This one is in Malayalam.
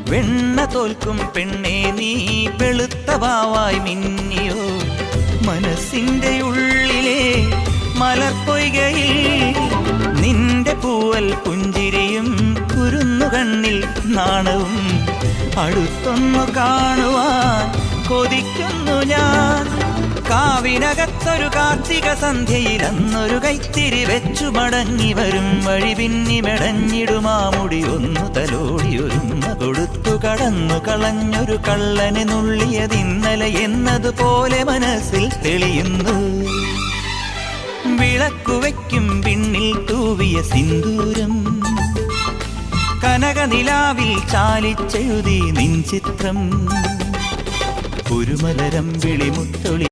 വെണ്ണ തോൽക്കും പെണ്ണേ നീ വെളുത്ത വാവായി മിന്നിയോ മനസ്സിന്റെ ഉള്ളിലെ മലർപ്പൊയ്കയിൽ നിന്റെ പൂവൽ പുഞ്ചിരിയും കുരുന്നു കണ്ണിൽ നാണവും അടുത്തൊന്നു കാണുവാൻ കൊതിക്കുന്നു ഞാൻ കാവിനകത്തൊരു കാർത്തിക സന്ധ്യയിൽ അന്നൊരു കൈത്തിരി വെച്ചു മടങ്ങി വരും വഴി പിന്നി മെടഞ്ഞിടുമാ മുടി ഒന്നു തലോടി ഒരുമ കൊടുത്തു കടന്നു കളഞ്ഞൊരു കള്ളനെ നുള്ളിയതിന്നലെ എന്നതുപോലെ മനസ്സിൽ തെളിയുന്നു വിളക്കുവയ്ക്കും പിന്നിൽ തൂവിയ സിന്ദൂരം കനകനിലാവിൽ ചാലിച്ചെഴുതി നിൻ ചിത്രം ഒരു മലരം വിളിമുത്തൊളി